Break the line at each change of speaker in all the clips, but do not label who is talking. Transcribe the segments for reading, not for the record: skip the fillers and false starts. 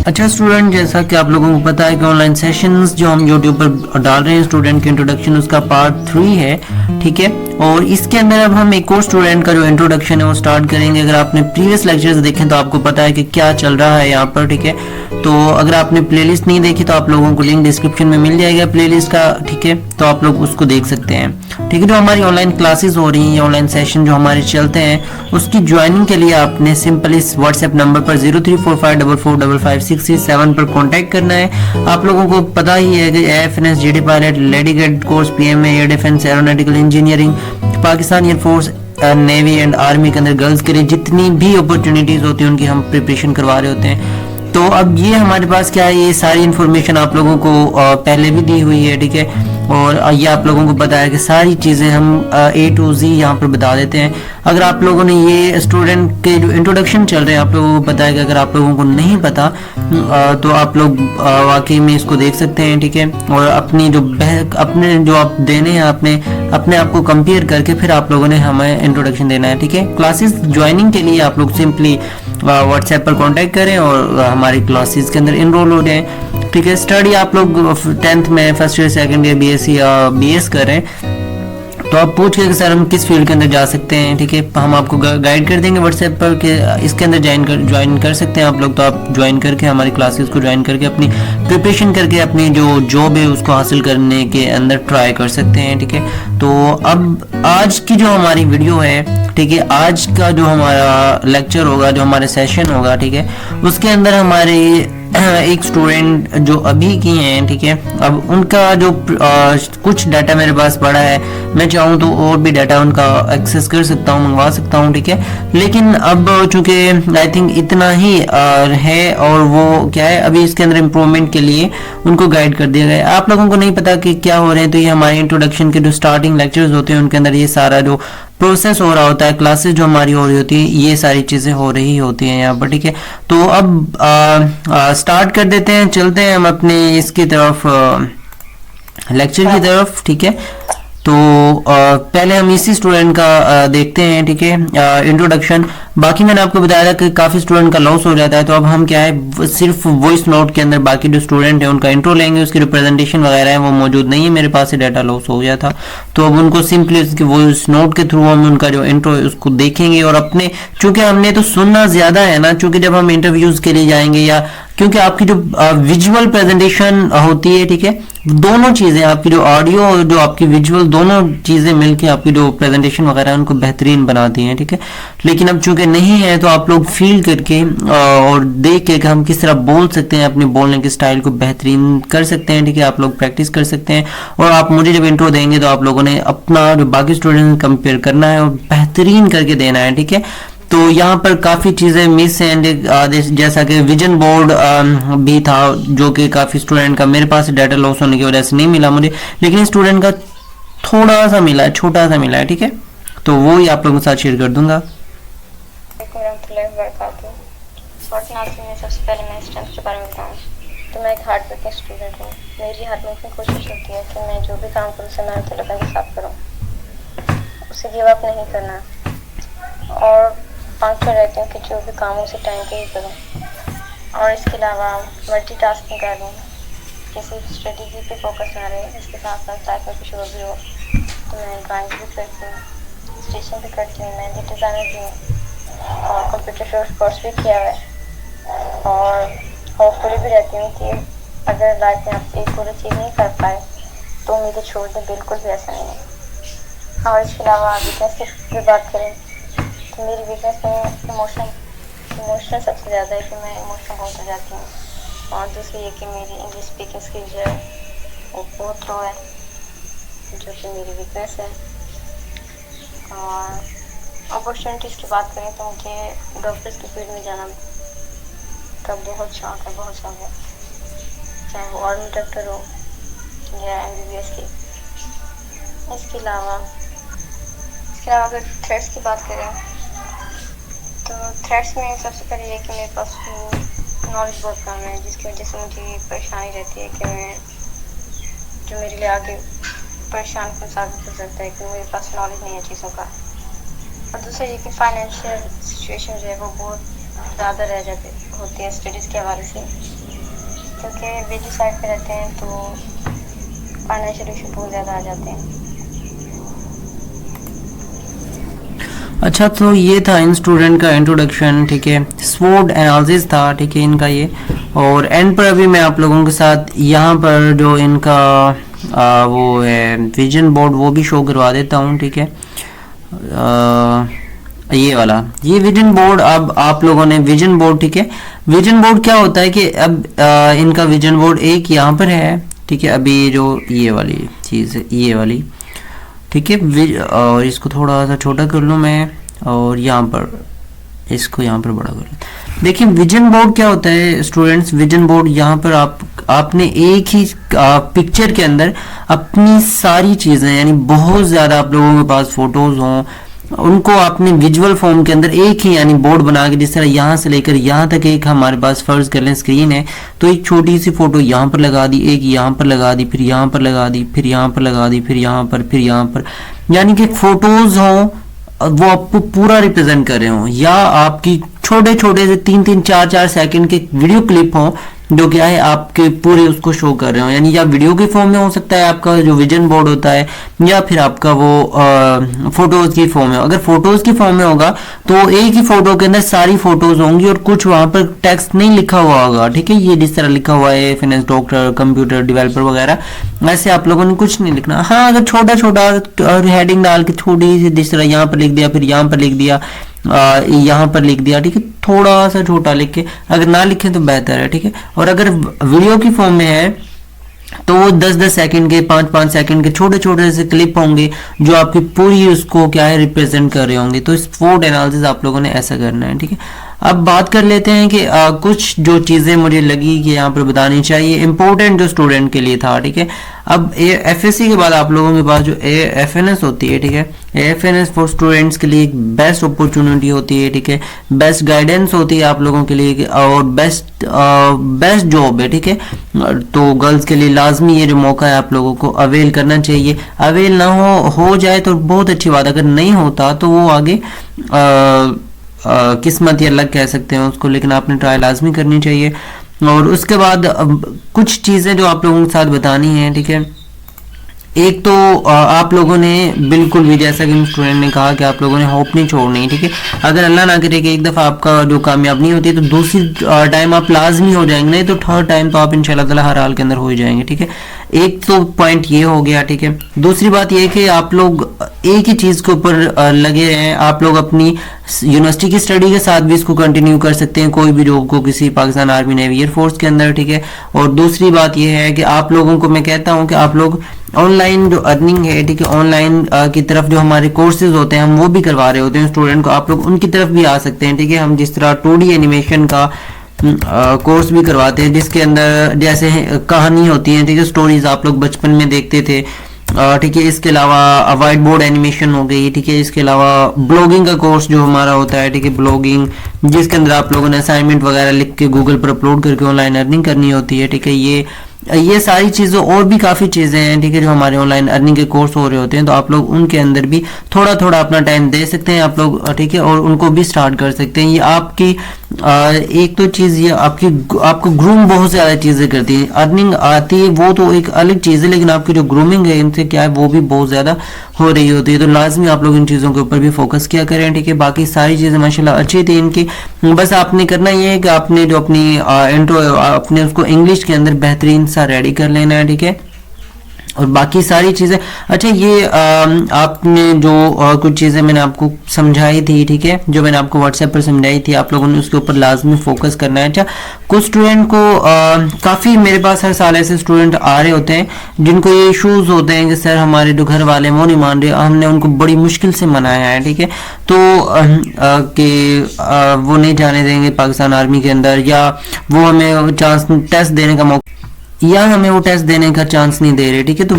अच्छा स्टूडेंट, जैसा कि आप लोगों को पता है कि ऑनलाइन सेशंस जो हम यूट्यूब पर डाल रहे हैं स्टूडेंट के इंट्रोडक्शन, उसका पार्ट 3 है, ठीक है। और इसके अंदर अब हम एक और स्टूडेंट का जो इंट्रोडक्शन है वो स्टार्ट करेंगे। अगर आपने प्रीवियस लेक्चर्स देखें तो आपको पता है कि क्या चल रहा है यहाँ पर, ठीक है। तो अगर आपने प्लेलिस्ट नहीं देखी तो आप लोगों को लिंक डिस्क्रिप्शन में मिल जाएगा प्लेलिस्ट का, ठीक है। तो आप लोग उसको देख सकते हैं, ठीक है। जो हमारी ऑनलाइन क्लासेस हो रही हैं, ऑनलाइन सेशन जो हमारे चलते हैं, उसकी ज्वाइनिंग के लिए आपने सिंपल इस व्हाट्सएप नंबर पर 0345445567 पर कांटेक्ट करना है। आप लोगों को पता ही है कि एएफएनएस, GD pilot, lady cadet course, PMA, air defence, aeronautical engineering, Pakistan air force, navy and army के अंदर गर्ल्स के लिए जितनी भी अपॉर्चुनिटीज होती हैं उनकी हम प्रिपरेशन करवा रहे होते हैं। तो अब ये हमारे पास क्या है, ये सारी इन्फॉर्मेशन आप लोगों को पहले भी दी हुई है, ठीक है। और ये आप लोगों को पता है कि सारी चीज़ें हम A to Z यहाँ पर बता देते हैं। अगर आप लोगों ने ये स्टूडेंट के जो इंट्रोडक्शन चल रहे हैं, आप लोगों को पता है कि अगर आप लोगों को नहीं पता तो आप लोग वाकई में इसको देख सकते हैं, ठीक है। और अपनी अपने जो आप देने हैं अपने आप को कंपेयर करके फिर आप लोगों ने हमें इंट्रोडक्शन देना है, ठीक है। क्लासेस ज्वाइनिंग के लिए आप लोग सिंपली व्हाट्सएप पर कांटेक्ट करें और हमारी क्लासेस के अंदर इनरोल हो जाएं, ठीक है। स्टडी आप लोग 10th में first year, second year, BSc या बीएस करें तो आप पूछ के सर हम किस फील्ड के अंदर जा सकते हैं, ठीक है। हम आपको गाइड कर देंगे व्हाट्सएप पर कि इसके अंदर ज्वाइन कर सकते हैं आप लोग। तो आप ज्वाइन करके हमारी क्लासेस को ज्वाइन करके अपनी प्रिपरेशन करके अपनी जो जॉब है उसको हासिल करने के अंदर ट्राई कर सकते हैं, ठीक है। तो अब आज की जो हमारी वीडियो है, ठीक है, आज का जो हमारा लेक्चर होगा, जो हमारे सेशन होगा, ठीक है, उसके अंदर हमारे एक स्टूडेंट जो अभी की हैं, ठीक है। अब उनका जो कुछ डाटा मेरे पास पड़ा है, मैं चाहूँ तो और भी डाटा उनका एक्सेस कर सकता हूँ, मंगवा सकता हूँ, ठीक है। लेकिन अब चूंकि आई थिंक इतना ही है और वो क्या है, अभी इसके अंदर इम्प्रूवमेंट के लिए उनको गाइड कर दिया गया है। आप लोगों को नहीं पता कि क्या हो रहे हैं, तो ये हमारे इंट्रोडक्शन के जो स्टार्टिंग लेक्चर्स होते हैं उनके अंदर ये सारा जो प्रोसेस हो रहा होता है, क्लासेस जो हमारी हो रही होती है, ये सारी चीजें हो रही होती हैं यहाँ पर, ठीक है। तो अब स्टार्ट कर देते हैं, चलते हैं हम अपने इसकी तरफ, लेक्चर की तरफ, ठीक है। तो पहले हम इसी स्टूडेंट का देखते हैं, ठीक है, इंट्रोडक्शन। बाकी मैंने आपको बताया था कि काफ़ी स्टूडेंट का लॉस हो जाता है, तो अब हम क्या है सिर्फ वॉइस नोट के अंदर बाकी जो स्टूडेंट है उनका इंट्रो लेंगे, उसकी जो प्रेजेंटेशन वगैरह है वो मौजूद नहीं है मेरे पास, से डाटा लॉस हो गया था। तो अब उनको सिंपली उसकी वॉइस नोट के थ्रू हम उनका जो इंट्रो है उसको देखेंगे। और अपने चूंकि हमने तो सुनना ज़्यादा है ना, चूंकि जब हम इंटरव्यूज़ के लिए जाएंगे या क्योंकि आपकी जो विजुअल प्रेजेंटेशन होती है, ठीक है, दोनों चीज़ें आपकी जो ऑडियो और जो आपकी विजुअल दोनों चीज़ें मिलके आपकी जो प्रेजेंटेशन वगैरह है उनको बेहतरीन बनाती हैं, ठीक है। लेकिन अब चूंकि नहीं है तो आप लोग फील करके और देख के कि हम किस तरह बोल सकते हैं, अपने बोलने के स्टाइल को बेहतरीन कर सकते हैं, ठीक है। आप लोग प्रैक्टिस कर सकते हैं और आप मुझे जब इंट्रो देंगे तो आप लोगों ने अपना जो बाकी स्टूडेंट कंपेयर करना है और बेहतरीन करके देना है, ठीक है। तो यहाँ पर काफ़ी चीज़ें मिस हैं, जैसा कि विजन बोर्ड भी था जो कि काफ़ी स्टूडेंट का मेरे पास डाटा लॉस होने की वजह से नहीं मिला मुझे, लेकिन स्टूडेंट का थोड़ा सा मिला है, छोटा सा मिला है, ठीक है। तो वो ही आप लोगों के साथ शेयर कर दूंगा।
सबसे पहले मैं स्ट्रेंथ के बारे में बताऊँ तो मैं एक हार्ड वर्किंग स्टूडेंट हूँ। मेरी हर वर्किंग कोशिश होती है कि मैं जो भी काम करूँ उसे मेहनत लगन के साथ करूँ, उसे गिव अप नहीं करना और पंक्चुअल रहती हूँ कि जो भी काम उसे टाइम पे ही करूँ। और इसके अलावा मल्टीटास्किंग कर लूँ, किसी स्ट्रेटजी पे फोकस ना रहे, इसके साथ साथ लाइफ में कुछ और भी हो। तो मैं ड्राइंग भी करती हूँ, स्टिचिंग भी करती हूँ, मैं डिज़ाइनर भी हूँ और कंप्यूटर कोर्स भी किया हुआ है। और होपफुली भी रहती हूँ कि अगर लाइफ में आप एक पूरी चीज़ नहीं कर पाए तो उम्मीदें छोड़ दें, बिल्कुल भी ऐसा नहीं है। और इसके अलावा वीकनेस की बात करें तो मेरी वीकनेस में इमोशनल सबसे ज़्यादा है कि मैं इमोशनल बहुत हो जाती हूँ। और दूसरी ये कि मेरी इंग्लिश स्पीकिंग स्किल जो है वो बहुत लो है, जो कि मेरी वीकनेस है। और अपॉर्चुनिटीज़ की बात करें तो मुझे डॉक्टर्स की फील्ड में जाना का बहुत शौक है, चाहे वो आर्मी डॉक्टर हो या MBBS की। इसके अलावा अगर थ्रेड्स की बात करें तो थ्रेड्स में सबसे पहले ये कि मेरे पास नॉलेज बहुत कम है, जिसकी वजह से मुझे परेशानी रहती है कि मैं जो मेरे लिए आगे परेशान को साबित हो सकता है कि मेरे पास नॉलेज नहीं है चीज़ों का। और दूसरा ये कि फाइनेंशियल सिचुएशन जो है वो बहुत ज़्यादा रह जाती होती है स्टडीज़ के हवाले से, क्योंकि विलेज साइड पे रहते हैं तो फाइनेंशियल इशू बहुत ज़्यादा आ जाते हैं।
अच्छा, तो ये था इन स्टूडेंट का इंट्रोडक्शन, ठीक है, स्वोट एनालिसिस था, ठीक है, इनका ये। और एंड पर अभी मैं आप लोगों के साथ यहाँ पर जो इनका वो है विजन बोर्ड वो भी शो करवा देता हूँ, ठीक है। ये वाला ये विजन बोर्ड, अब आप लोगों ने विजन बोर्ड, ठीक है, विजन बोर्ड क्या होता है कि अब इनका विजन बोर्ड एक यहाँ पर है, ठीक है, अभी जो ये वाली चीज़ है ये वाली, ठीक है, और इसको थोड़ा सा छोटा कर लूँ मैं, और यहाँ पर इसको यहाँ पर बड़ा कर लूँ। देखिए विजन बोर्ड क्या होता है स्टूडेंट्स, विजन बोर्ड यहाँ पर आपने एक ही पिक्चर के अंदर अपनी सारी चीज़ें, यानी बहुत ज़्यादा आप लोगों के पास फोटोज़ हों, उनको आपने विजुअल फॉर्म के अंदर एक ही यानी बोर्ड बना के, जिस तरह यहाँ से लेकर यहाँ तक एक हमारे पास फर्ज कर लें स्क्रीन है, तो एक छोटी सी फोटो यहाँ पर लगा दी, एक यहाँ पर लगा दी, फिर यहाँ पर लगा दी, फिर यहाँ पर लगा दी, फिर यहाँ पर, फिर यहाँ पर, यानी कि फोटोज हों वो आपको पूरा रिप्रेजेंट कर रहे हो, या आपकी छोटे छोटे से 3-3, 4-4 सेकंड के वीडियो क्लिप हों जो क्या है आपके पूरे उसको शो कर रहे हो, यानी या वीडियो के फॉर्म में हो सकता है आपका जो विजन बोर्ड होता है, या फिर आपका वो फोटोज की फॉर्म में। अगर फोटोज की फॉर्म में होगा तो एक ही फोटो के अंदर सारी फोटोज होंगी और कुछ वहां पर टेक्स्ट नहीं लिखा हुआ होगा, ठीक है, ये जिस तरह लिखा हुआ है फाइनेंस डॉक्टर, कंप्यूटर डेवलपर वगैरह, ऐसे आप लोगों ने कुछ नहीं लिखना। हाँ, अगर छोटा छोटा हेडिंग डाल के छोटी सी जिस तरह यहाँ पर लिख दिया, फिर यहाँ पर लिख दिया, यहाँ पर लिख दिया, ठीक है, थोड़ा सा छोटा लिख के, अगर ना लिखें तो बेहतर है, ठीक है। और अगर वीडियो की फॉर्म में है तो वो 10-10 सेकंड के, 5-5 सेकंड के छोटे छोटे से क्लिप होंगे जो आपकी पूरी उसको क्या है रिप्रेजेंट कर रहे होंगे। तो स्पोर्ट एनालिसिस आप लोगों ने ऐसा करना है, ठीक है। अब बात कर लेते हैं कि कुछ जो चीज़ें मुझे लगी कि यहाँ पर बतानी चाहिए, इंपॉर्टेंट जो स्टूडेंट के लिए था, ठीक है। अब एफएससी के बाद आप लोगों के पास जो एफएनएस होती है, ठीक है, एफएनएस फॉर स्टूडेंट्स के लिए एक बेस्ट अपॉर्चुनिटी होती है, ठीक है, बेस्ट गाइडेंस होती है आप लोगों के लिए, और बेस्ट जॉब है, ठीक है। तो गर्ल्स के लिए लाजमी ये जो मौका है आप लोगों को अवेल करना चाहिए। अवेल ना हो जाए तो बहुत अच्छी बात, अगर नहीं होता तो वो आगे किस्मत या लक कह सकते हैं उसको, लेकिन आपने ट्राई लाजमी करनी चाहिए। और उसके बाद कुछ चीज़ें जो आप लोगों के साथ बतानी है, ठीक है। एक तो आप लोगों ने बिल्कुल भी, जैसा कि स्टूडेंट ने कहा कि आप लोगों ने होप नहीं छोड़नी, ठीक है। अगर अल्लाह ना करे कि एक दफ़ा आपका जो कामयाब नहीं होती है तो दूसरी टाइम आप लाजमी हो जाएंगे, नहीं तो थर्ड टाइम तो आप इंशाल्लाह ताला हर हाल के अंदर हो ही जाएंगे, ठीक है। एक तो पॉइंट ये हो गया, ठीक है। दूसरी बात ये कि आप लोग एक ही चीज़ के ऊपर लगे रहें। आप लोग अपनी यूनिवर्सिटी की स्टडी के साथ भी इसको कंटिन्यू कर सकते हैं, कोई भी जॉब को किसी पाकिस्तान आर्मी नेवी एयरफोर्स के अंदर, ठीक है। और दूसरी बात ये है कि आप लोगों को मैं कहता हूँ कि आप लोग ऑनलाइन जो अर्निंग है, ठीक है, ऑनलाइन की तरफ जो हमारे कोर्सेज होते हैं हम वो भी करवा रहे होते हैं स्टूडेंट को, आप लोग उनकी तरफ भी आ सकते हैं, ठीक है। हम जिस तरह 2D एनिमेशन का कोर्स भी करवाते हैं, जिसके अंदर जैसे कहानी होती है, ठीक है, स्टोरीज आप लोग बचपन में देखते थे, ठीक है। इसके अलावा व्हाइट बोर्ड एनिमेशन हो गई, ठीक है। इसके अलावा ब्लॉगिंग का कोर्स जो हमारा होता है, ठीक है, ब्लॉगिंग, जिसके अंदर आप लोगों ने असाइनमेंट वगैरह लिख के गूगल पर अपलोड करके ऑनलाइन अर्निंग करनी होती है, ठीक है। ये सारी चीज़ें और भी काफ़ी चीज़ें हैं, ठीक है, जो हमारे ऑनलाइन अर्निंग के कोर्स हो रहे होते हैं, तो आप लोग उनके अंदर भी थोड़ा थोड़ा अपना टाइम दे सकते हैं आप लोग, ठीक है, और उनको भी स्टार्ट कर सकते हैं। ये आपकी एक तो चीज़ ये आपको ग्रूम बहुत ज़्यादा चीज़ें करती है, अर्निंग आती है वो तो एक अलग चीज़ है, लेकिन आपकी जो ग्रूमिंग है इनसे क्या है वो भी बहुत ज़्यादा हो रही होती है। तो लाजमी आप लोग इन चीज़ों के ऊपर भी फोकस किया करें, ठीक है। बाकी सारी चीज़ें माशाल्लाह अच्छी थी इनकी, बस आपने करना ये है कि आपने जो अपनी इंट्रो अपने उसको इंग्लिश के अंदर बेहतरीन सा रेडी कर लेना है, ठीक है। और बाकी सारी चीज़ें, अच्छा ये आपने जो कुछ चीज़ें मैंने आपको समझाई थी, ठीक है, जो मैंने आपको व्हाट्सएप पर समझाई थी, आप लोगों ने उसके ऊपर लाजमी फोकस करना है। अच्छा, कुछ स्टूडेंट को काफ़ी मेरे पास हर साल ऐसे स्टूडेंट आ रहे होते हैं जिनको ये इशूज़ होते हैं कि सर हमारे जो घर वाले वो नहीं मान रहे, हमने उनको बड़ी मुश्किल से मनाया है, ठीक है, तो कि वो नहीं जाने देंगे पाकिस्तान आर्मी के अंदर, या वो हमें चांस टेस्ट देने का मौका, या हमें वो टेस्ट देने का चांस नहीं दे रहे, ठीक है। तो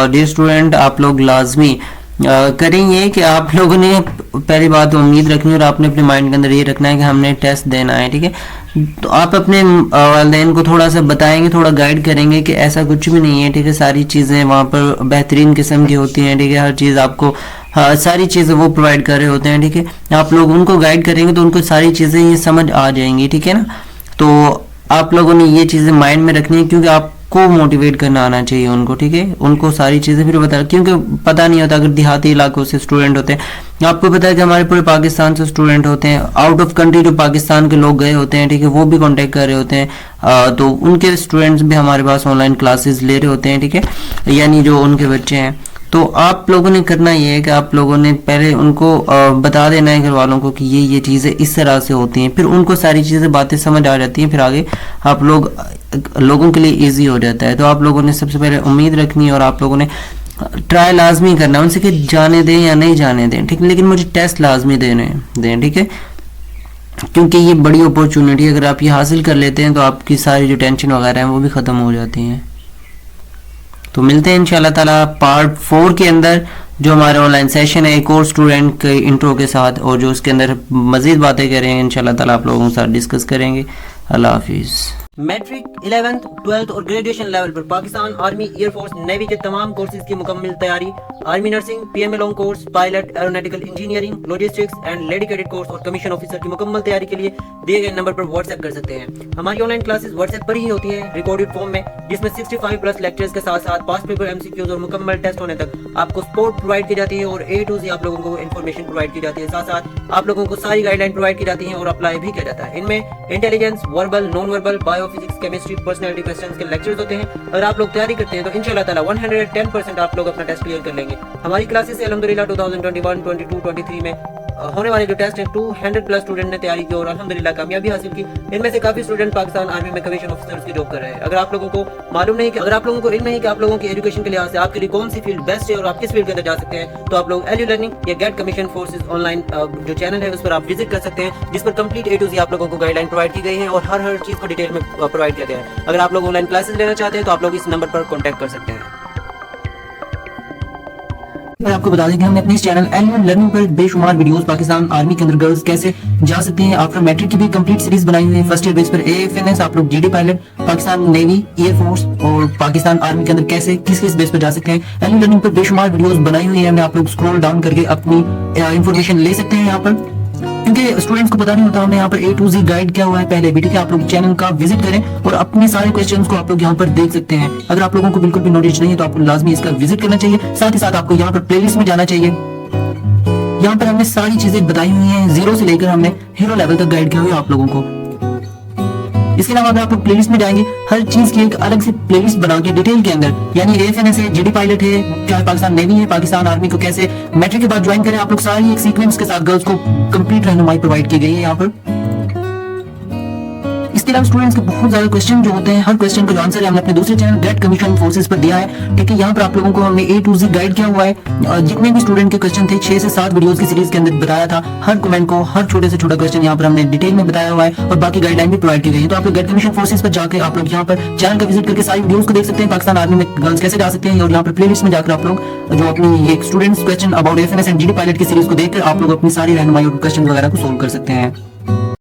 डियर स्टूडेंट, आप लोग लाजमी करेंगे कि आप लोगों ने पहली बात तो उम्मीद रखनी और आपने अपने माइंड के अंदर ये रखना है कि हमने टेस्ट देना है, ठीक है। तो आप अपने वालिदैन को थोड़ा सा बताएंगे, थोड़ा गाइड करेंगे कि ऐसा कुछ भी नहीं है, ठीक है। सारी चीज़ें वहाँ पर बेहतरीन किस्म की होती हैं, ठीक है, हर चीज़ आपको सारी चीज़ें वो प्रोवाइड कर रहे होते हैं, ठीक है। आप लोग उनको गाइड करेंगे तो उनको सारी चीज़ें ये समझ आ जाएंगी, ठीक है ना। तो आप लोगों ने ये चीज़ें माइंड में रखनी है, क्योंकि आपको मोटिवेट करना आना चाहिए उनको, ठीक है। उनको सारी चीज़ें फिर बता, क्योंकि पता नहीं होता, अगर देहाती इलाकों से स्टूडेंट होते हैं, आपको पता है कि हमारे पूरे पाकिस्तान से स्टूडेंट होते हैं, आउट ऑफ कंट्री जो पाकिस्तान के लोग गए होते हैं, ठीक है, वो भी कांटेक्ट कर रहे होते हैं, तो उनके स्टूडेंट्स भी हमारे पास ऑनलाइन क्लासेस ले रहे होते हैं, ठीक है, यानी जो उनके बच्चे हैं। तो आप लोगों ने करना ये है कि आप लोगों ने पहले उनको बता देना है घर वालों को कि ये चीज़ें इस तरह से होती हैं, फिर उनको सारी चीज़ें बातें समझ आ जाती हैं, फिर आगे आप लोगों के लिए इजी हो जाता है। तो आप लोगों ने सबसे पहले उम्मीद रखनी है और आप लोगों ने ट्राई लाजमी करना है उनसे कि जाने दें या नहीं जाने दें, ठीक है, लेकिन मुझे टेस्ट लाजमी दें, ठीक है, क्योंकि ये बड़ी अपॉर्चुनिटी है। अगर आप ये हासिल कर लेते हैं तो आपकी सारी जो टेंशन वगैरह हैं वो भी ख़त्म हो जाती हैं। तो मिलते हैं इंशाल्लाह ताला पार्ट 4 के अंदर, जो हमारा ऑनलाइन सेशन है एक और स्टूडेंट के इंट्रो के साथ, और जो उसके अंदर मज़ीद बातें करेंगे इंशाल्लाह ताला आप लोगों के साथ डिस्कस करेंगे। अल्लाह हाफिज़। मैट्रिक 11th 12th और ग्रेजुएशन लेवल पर पाकिस्तान आर्मी, एयरफोर्स, नेवी के तमाम कोर्सेज की मुकम्मल तैयारी, army nursing, PMA long course, pilot, aeronautical engineering, logistics and lady cadet course और कमीशन ऑफिसर की मुकम्मल तैयारी के लिए दिए गए नंबर पर व्हाट्सएप कर सकते हैं। हमारी ऑनलाइन क्लासेस व्हाट्सएप पर ही होती है, रिकॉर्डेड फॉर्म में, जिसमें 65 प्लस लेक्चर्स के साथ साथ पास पेपर, एमसीक्यूज और मुकम्मल टेस्ट होने तक आपको सपोर्ट प्रोवाइड की जाती है और A to Z आप लोगों को इन्फॉर्मेशन प्रोवाइड की जाती है। साथ साथ आप लोगों को सारी गाइडलाइन प्रोवाइड की जाती है और अप्लाई भी किया जाता है। इनमें intelligence, verbal, non verbal, bio, physics, chemistry, personality questions के लेक्चर्स होते हैं। अगर आप लोग तैयारी करते हैं तो इंशाल्लाह ताला 110% आप लोग अपना टेस्ट क्लियर कर लेंगे। हमारी क्लासेस से अल्हम्दुलिल्लाह 2021, 22, 23 में होने वाले जो टेस्ट हैं 200 प्लस स्टूडेंट ने तैयारी की और अल्हम्दुलिल्लाह कामयाबी हासिल की। इनमें से काफी स्टूडेंट पाकिस्तान आर्मी में कमीशन ऑफिसर्स की जॉब कर रहे हैं। अगर आप लोगों को मालूम नहीं कि अगर आप लोगों को इल्म नहीं कि आप लोगों की एजुकेशन के लिहाज से आपके लिए कौन सी फील्ड बेस्ट है और आप किस फील्ड के अंदर जा सकते हैं, तो आप लोग एलयू लर्निंग या गेट कमीशन फोर्सेज ऑनलाइन जो चैनल है उस पर आप विजिट कर सकते हैं, जिस पर कंप्लीट A to Z आप लोगों को गाइडलाइन प्रोवाइड की गई है और हर चीज को डिटेल में प्रोवाइड किया गया है। अगर आप लोग ऑनलाइन क्लासेस लेना चाहते हैं तो आप लोग इस नंबर पर कॉन्टैक्ट कर सकते हैं। मैं आपको बता दें कि हमने अपने इस चैनल एलयू लर्निंग पर बेशुमार वीडियोस पाकिस्तान आर्मी के अंदर गर्ल्स कैसे जा सकते हैं आफ्टर मैट्रिक की भी कंप्लीट सीरीज बनाई हुई है। फर्स्ट ईयर बेस पर AFNS आप लोग GD pilot, Pakistan navy, air force और पाकिस्तान आर्मी के अंदर कैसे किस बेस पर जा सकते हैं। एलयू लर्निंग पर बेशुमार वीडियोस बनाई हुई है हमने, आप लोग स्क्रॉल डाउन करके अपनी इंफॉर्मेशन ले सकते हैं यहाँ पर, क्योंकि स्टूडेंट्स को पता नहीं होता हमने यहाँ पर A to Z गाइड क्या हुआ है पहले भी, ठीक है। आप लोग चैनल का विजिट करें और अपने सारे क्वेश्चंस को आप लोग यहाँ पर देख सकते हैं। अगर आप लोगों को बिल्कुल भी नॉलेज नहीं है तो आपको लाजमी इसका विजिट करना चाहिए। साथ ही साथ आपको यहाँ पर प्लेलिस्ट में जाना चाहिए। यहाँ पर हमने सारी चीजें बताई हुई हैं, 0 से लेकर हमने हीरो लेवल तक गाइड किया हुआ है आप लोगों को। इसके अलावा अगर आप लोग प्लेलिस्ट में जाएंगे, हर चीज की एक अलग से प्लेलिस्ट बना के डिटेल के अंदर, यानी AFNS है, जीडी पायलट है, क्या पाकिस्तान नेवी है, पाकिस्तान आर्मी को कैसे मैट्रिक के बाद ज्वाइन करें, आप लोग सारी एक सीक्वेंस के साथ गर्ल्स को कंप्लीट रहनुमाई प्रोवाइड की गई है यहाँ पर। इसके अलावा स्टूडेंट्स के बहुत ज्यादा क्वेश्चन जो होते हैं, हर क्वेश्चन का जो आंसर है हमने अपने दूसरे चैनल गेट कमीशन फोर्सेस पर दिया है, ठीक है। यहाँ पर आप लोगों को हमने A to Z गाइड किया हुआ है। जितने भी स्टूडेंट के क्वेश्चन थे 6 से 7 वीडियोस की सीरीज के अंदर बताया था, हर कमेंट को, हर छोटे से छोटा क्वेश्चन यहाँ पर हमने डिटेल में बताया हुआ है और बाकी गाइडलाइन भी प्रोवाइड की गई है। तो आप लोग गेट कमीशन फोर्सेस पर जाकर आप लोग यहाँ पर चैनल का विजिट करके सारी वीडियोस को देख सकते हैं, पाकिस्तान आर्मी में गर्ल्स कैसे जा सकते हैं, और यहाँ पर प्लेलिस्ट में जाकर आप लोग जो अपनी एक students question about AFNS and GD pilot की सीरीज को देखकर आप लोग अपनी सारी रहनुमाई और क्वेश्चन वगैरह को सोल्व कर सकते हैं।